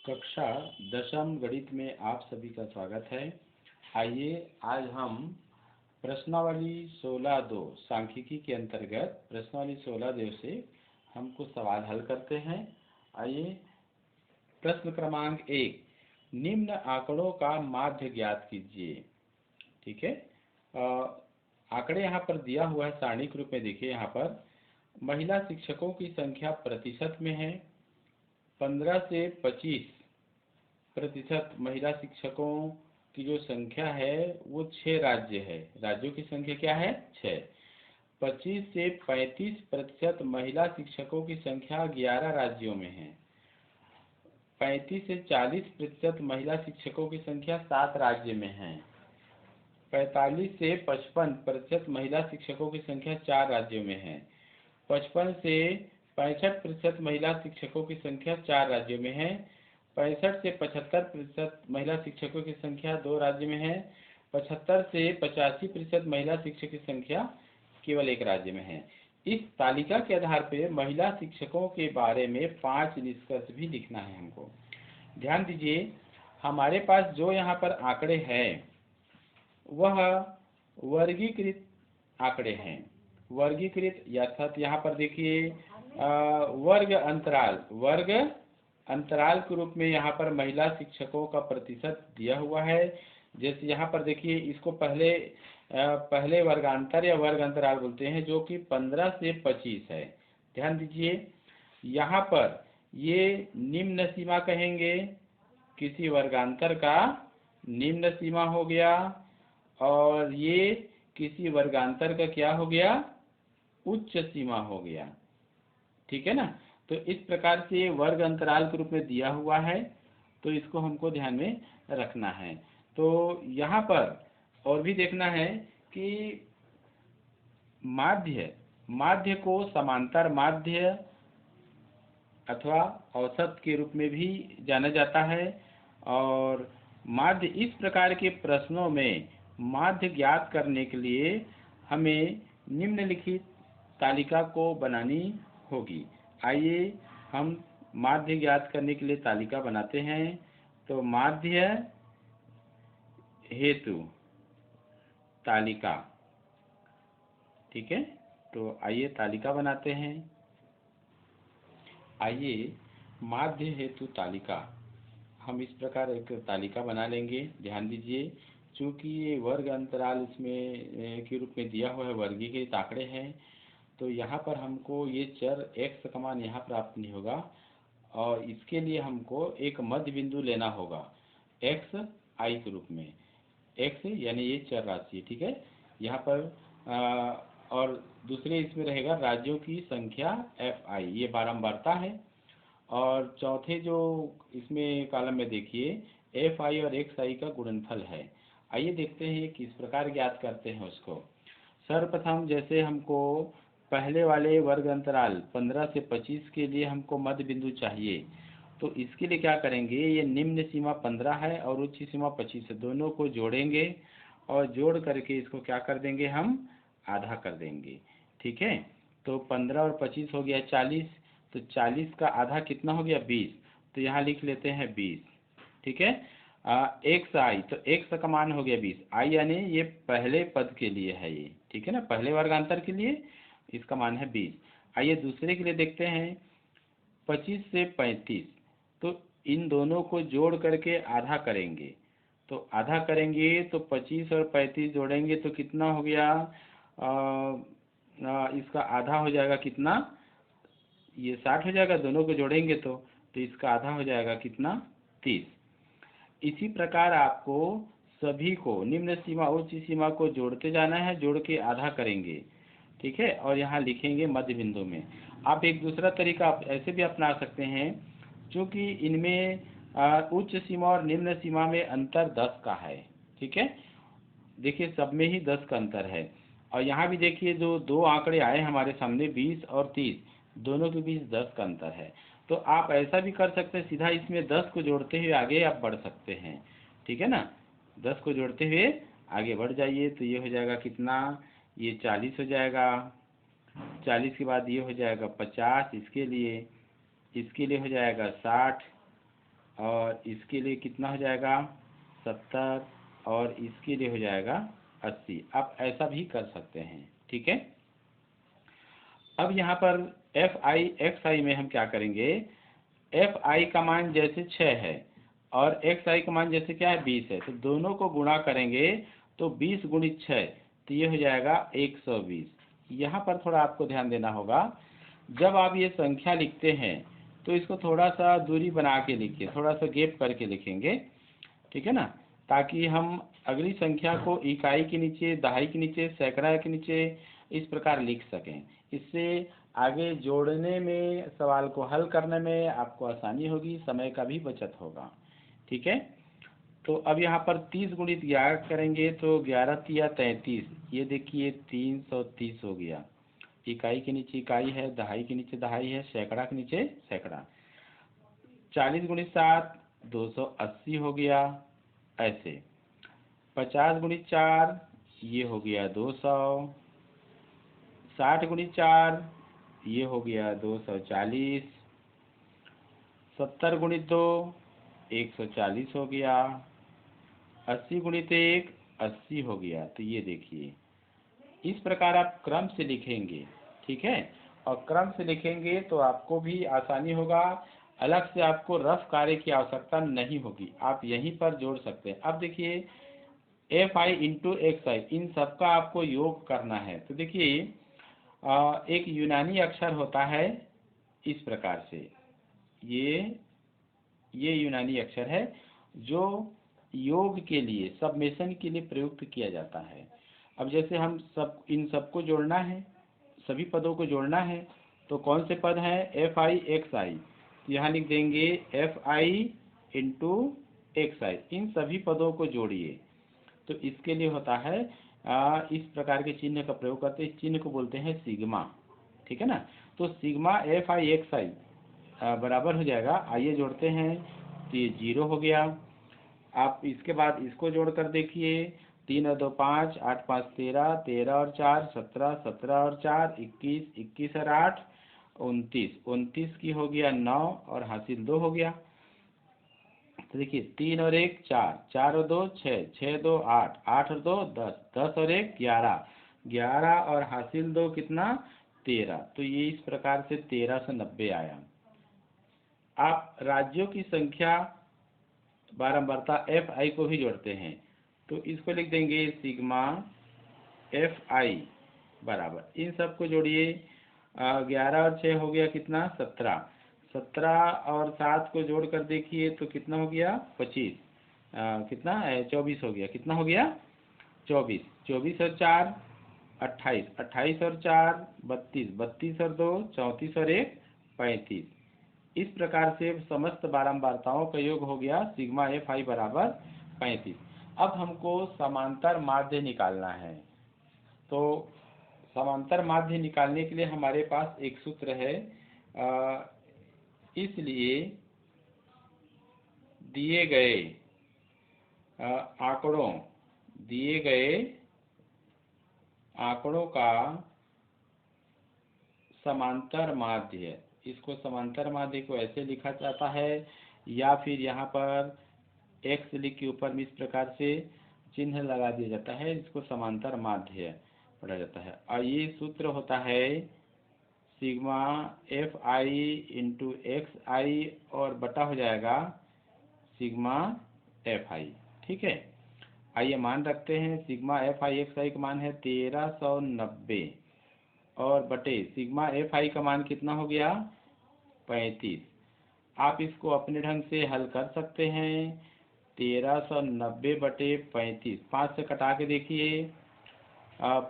कक्षा दशम गणित में आप सभी का स्वागत है। आइए आज हम प्रश्नावली 16-2 सांख्यिकी के अंतर्गत प्रश्नावली 16-2 से हम कुछ सवाल हल करते हैं। आइए प्रश्न क्रमांक 1, निम्न आंकड़ों का माध्य ज्ञात कीजिए। ठीक है, आंकड़े यहाँ पर दिया हुआ है सारणिक रूप में। देखिए यहाँ पर महिला शिक्षकों की संख्या प्रतिशत में है। 15 से 25% महिला शिक्षकों की जो संख्या है वो 6 राज्य है। राज्यों की संख्या क्या है? 6। 25 से 35% महिला शिक्षकों की संख्या 11 राज्यों में है। 35 से 40% महिला शिक्षकों की संख्या 7 राज्य में है। 45 से 55% महिला शिक्षकों की संख्या 4 राज्यों में है। 55 से 65% महिला शिक्षकों की संख्या 4 राज्यों में है। 65 से 75% महिला शिक्षकों की संख्या 2 राज्य में है। 75 से 85% महिला शिक्षक की संख्या केवल 1 राज्य में है। इस तालिका के आधार पर महिला शिक्षकों के बारे में 5 निष्कर्ष भी लिखना है हमको। ध्यान दीजिए, हमारे पास जो यहाँ पर आंकड़े हैं वह वर्गीकृत आंकड़े हैं। वर्गीकृत अर्थात यहाँ पर देखिए वर्ग अंतराल के रूप में यहाँ पर महिला शिक्षकों का प्रतिशत दिया हुआ है। जैसे यहाँ पर देखिए, इसको पहले वर्गांतर या वर्ग अंतराल बोलते हैं, जो कि 15 से 25 है। ध्यान दीजिए, यहाँ पर ये निम्न सीमा कहेंगे, किसी वर्गांतर का निम्न सीमा हो गया, और ये किसी वर्गांतर का क्या हो गया? उच्च सीमा हो गया। ठीक है ना। तो इस प्रकार से वर्ग अंतराल के रूप में दिया हुआ है, तो इसको हमको ध्यान में रखना है। तो यहाँ पर और भी देखना है कि माध्य को समांतर माध्य अथवा औसत के रूप में भी जाना जाता है। और माध्य, इस प्रकार के प्रश्नों में माध्य ज्ञात करने के लिए हमें निम्नलिखित तालिका को बनानी होगी। आइए हम माध्य ज्ञात करने के लिए तालिका बनाते हैं। तो माध्य हेतु तालिका। ठीक है, तो आइए तालिका बनाते हैं। आइए माध्य हेतु तालिका, हम इस प्रकार एक तालिका बना लेंगे। ध्यान दीजिए, चूँकि ये वर्ग अंतराल इसमें के रूप में दिया हुआ है, वर्गीकृत आंकड़े हैं, तो यहाँ पर हमको ये चर x का मान यहाँ प्राप्त नहीं होगा, और इसके लिए हमको एक मध्य बिंदु लेना होगा x i के रूप में। x यानी ये चर राशि, ठीक है। यहाँ पर और दूसरे इसमें रहेगा राज्यों की संख्या fi, ये बारंबारता है। और चौथे जो इसमें कॉलम में देखिए fi और xi का गुणनफल है। आइए देखते हैं किस प्रकार ज्ञात करते हैं उसको। सर्वप्रथम जैसे हमको पहले वाले वर्ग अंतराल 15 से 25 के लिए हमको मध्य बिंदु चाहिए, तो इसके लिए क्या करेंगे? ये निम्न सीमा 15 है और उच्च सीमा 25 है, दोनों को जोड़ेंगे और जोड़ करके इसको क्या कर देंगे? हम आधा कर देंगे। ठीक है, तो 15 और 25 हो गया 40, तो 40 का आधा कितना हो गया? 20। तो यहाँ लिख लेते हैं 20। ठीक है, एक्स आई, तो एक्स का मान हो गया 20। आई यानी ये पहले पद के लिए है ये, ठीक है ना, पहले वर्गांतर के लिए इसका मान है 20। आइए दूसरे के लिए देखते हैं, 25 से 35, तो इन दोनों को जोड़ करके आधा करेंगे। तो आधा करेंगे तो 25 और 35 जोड़ेंगे तो कितना हो गया? इसका आधा हो जाएगा कितना? ये 60 हो जाएगा। दोनों को जोड़ेंगे तो इसका आधा हो जाएगा कितना? 30। इसी प्रकार आपको सभी को निम्न सीमा उच्च सीमा को जोड़ते जाना है, जोड़ के आधा करेंगे। ठीक है, और यहाँ लिखेंगे मध्य बिंदु में। आप एक दूसरा तरीका आप ऐसे भी अपना सकते हैं, क्योंकि इनमें उच्च सीमा और निम्न सीमा में अंतर 10 का है। ठीक है, देखिए सब में ही 10 का अंतर है। और यहाँ भी देखिए जो दो आंकड़े आए हमारे सामने 20 और 30, दोनों के बीच 10 का अंतर है। तो आप ऐसा भी कर सकते हैं, सीधा इसमें 10 को जोड़ते हुए आगे आप बढ़ सकते हैं। ठीक है ना, 10 को जोड़ते हुए आगे बढ़ जाइए। तो ये हो जाएगा कितना? ये 40 हो जाएगा। 40 के बाद ये हो जाएगा 50, इसके लिए हो जाएगा 60, और इसके लिए कितना हो जाएगा 70 और इसके लिए हो जाएगा 80। आप ऐसा भी कर सकते हैं, ठीक है। अब यहाँ पर एफ आई एक्स आई में हम क्या करेंगे, एफ आई का मान जैसे 6 है और एक्स आई का मान जैसे क्या है 20 है, तो दोनों को गुणा करेंगे तो 20 गुणित 6, तो ये हो जाएगा 120। यहाँ पर थोड़ा आपको ध्यान देना होगा, जब आप ये संख्या लिखते हैं तो इसको थोड़ा सा दूरी बना के लिखिए, थोड़ा सा गैप करके लिखेंगे, ठीक है ना, ताकि हम अगली संख्या को इकाई के नीचे, दहाई के नीचे, सैकड़ा के नीचे इस प्रकार लिख सकें। इससे आगे जोड़ने में, सवाल को हल करने में आपको आसानी होगी, समय का भी बचत होगा, ठीक है। तो अब यहाँ पर 30 गुणित 11 करेंगे तो 11 तिया 33, ये देखिए 330 हो गया। इकाई के नीचे इकाई है, दहाई के नीचे दहाई है, सैकड़ा के नीचे सैकड़ा। 40 गुणित 7 280 हो गया, ऐसे। 50 गुणित 4 ये हो गया 200। 60 गुणित 4 ये हो गया 240। 70 गुणित 2 140 हो गया। 80 गुणित 1 80 हो गया। तो ये देखिए, इस प्रकार आप क्रम से लिखेंगे, ठीक है। और क्रम से लिखेंगे तो आपको भी आसानी होगा, अलग से आपको रफ कार्य की आवश्यकता नहीं होगी, आप यहीं पर जोड़ सकते हैं। अब देखिए एफ आई इंटू एक्स आई, इन सबका आपको योग करना है। तो देखिए एक यूनानी अक्षर होता है इस प्रकार से, ये यूनानी अक्षर है जो योग के लिए, सबमेशन के लिए प्रयुक्त किया जाता है। अब जैसे हम सब इन सबको जोड़ना है, सभी पदों को जोड़ना है, तो कौन से पद हैं, एफ आई एक्स आई, यहाँ लिख देंगे एफ आई इंटू एक्स आई, इन सभी पदों को जोड़िए। तो इसके लिए होता है इस प्रकार के चिन्ह का प्रयोग करते हैं, इस चिन्ह को बोलते हैं सिग्मा, ठीक है ना। तो सिग्मा एफ आई एक्स आई बराबर हो जाएगा, आइए जोड़ते हैं, तो ये 0 हो गया। आप इसके बाद इसको जोड़ कर देखिए, 3 और 2 5, 8 5 13, 13 और 4 17, 17 और 4 21, 21 और 8 29, 29 की हो गया 9 और हासिल 2 हो गया। तो देखिए 3 और 1 4, 4 और 2 6, 6 2 8, 8 और 2 10, 10 और 1 11, 11 और हासिल 2 कितना 13। तो ये इस प्रकार से 1390 आया। आप राज्यों की संख्या बारंबारता एफ आई को भी जोड़ते हैं, तो इसको लिख देंगे सिग्मा एफ आई बराबर, इन सब को जोड़िए। 11 और 6 हो गया कितना 17, 17 और 7 को जोड़ कर देखिए तो कितना हो गया 25, कितना 24 हो गया, कितना हो गया 24, 24 और 4 28, 28 और 4 32, 32 और 2 34 और 1 35। इस प्रकार से समस्त बारंबारताओं का योग हो गया सिग्मा एफ आई बराबर 35। अब हमको समांतर माध्य निकालना है। तो समांतर माध्य निकालने के लिए हमारे पास एक सूत्र है, इसलिए दिए गए आंकड़ों का समांतर माध्य, इसको समांतर माध्य को ऐसे लिखा जाता है, या फिर यहाँ पर एक्स लिख के ऊपर में इस प्रकार से चिन्ह लगा दिया जाता है, इसको समांतर माध्य पढ़ा जाता है। और ये सूत्र होता है sigma f i into x i और बटा हो जाएगा सिग्मा एफ आई, ठीक है। आइए मान रखते हैं, सिग्मा एफ आई एक्स आई का मान है 1390 और बटे सिग्मा एफ आई का मान कितना हो गया 35। आप इसको अपने ढंग से हल कर सकते हैं। 1390 बटे 35, 5 से कटा के देखिए,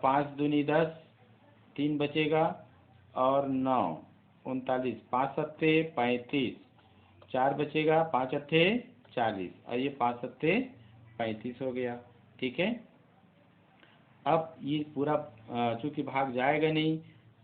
5 दूनी 10, 3 बचेगा और 9 39, 5 सत्ते 35, 4 बचेगा, 5 अट्ठे 40 और ये 5 सत्ते 35 हो गया, ठीक है। अब ये पूरा चूंकि भाग जाएगा नहीं,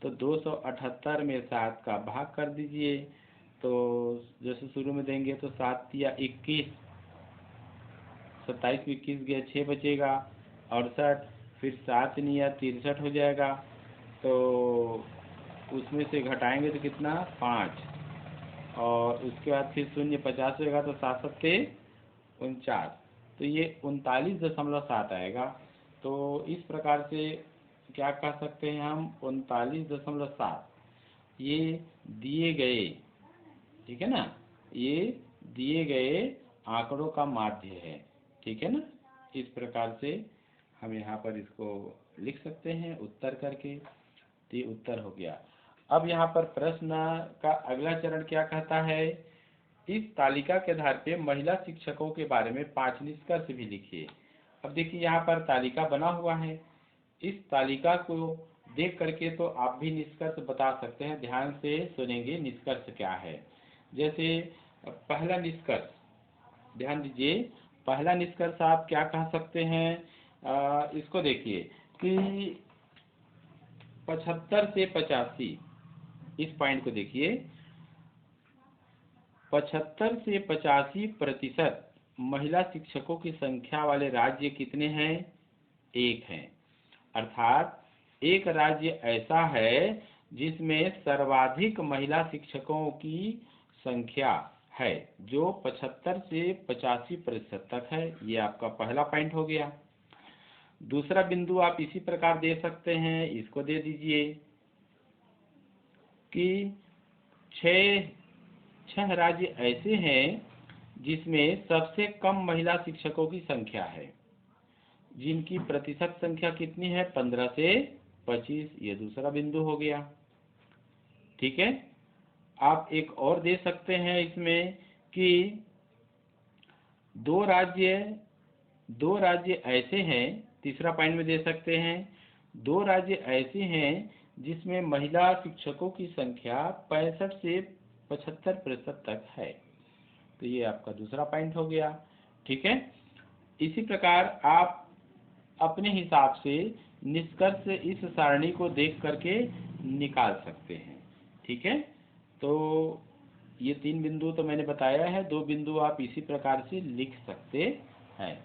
तो 278 में 7 का भाग कर दीजिए। तो जैसे शुरू में देंगे तो 7 या 21, 27 में 21 गया 6 बचेगा 68, फिर 7 या 63 हो जाएगा, तो उसमें से घटाएंगे तो कितना 5, और उसके बाद फिर 0 50 होगा तो 7 सत्ते 49, तो ये 39.7 आएगा। तो इस प्रकार से क्या कह सकते हैं हम, 39.7 ये दिए गए, ठीक है ना, ये दिए गए आंकड़ों का माध्य है, ठीक है ना। इस प्रकार से हम यहाँ पर इसको लिख सकते हैं उत्तर करके। तो ये उत्तर हो गया। अब यहाँ पर प्रश्न का अगला चरण क्या कहता है, इस तालिका के आधार पे महिला शिक्षकों के बारे में 5 निष्कर्ष भी लिखिए। अब देखिए यहाँ पर तालिका बना हुआ है, इस तालिका को देख करके तो आप भी निष्कर्ष बता सकते हैं। ध्यान से सुनेंगे निष्कर्ष क्या है। जैसे पहला निष्कर्ष, ध्यान दीजिए, पहला निष्कर्ष आप क्या कह सकते हैं, इसको देखिए कि 75 से 85, इस पॉइंट को देखिए, 75 से 85% महिला शिक्षकों की संख्या वाले राज्य कितने हैं, 1 हैं। अर्थात एक राज्य ऐसा है जिसमें सर्वाधिक महिला शिक्षकों की संख्या है, जो 75 से 85% तक है। ये आपका पहला पॉइंट हो गया। दूसरा बिंदु आप इसी प्रकार दे सकते हैं, इसको दे दीजिए कि छह राज्य ऐसे हैं जिसमें सबसे कम महिला शिक्षकों की संख्या है, जिनकी प्रतिशत संख्या कितनी है, 15 से 25। ये दूसरा बिंदु हो गया, ठीक है। आप एक और दे सकते हैं इसमें कि दो राज्य ऐसे हैं, तीसरा पॉइंट में दे सकते हैं, 2 राज्य ऐसे हैं जिसमें महिला शिक्षकों की संख्या 65 से 75% तक है। तो ये आपका दूसरा पॉइंट हो गया, ठीक है। इसी प्रकार आप अपने हिसाब से निष्कर्ष इस सारणी को देख करके निकाल सकते हैं, ठीक है। तो ये 3 बिंदु तो मैंने बताया है, 2 बिंदु आप इसी प्रकार से लिख सकते हैं।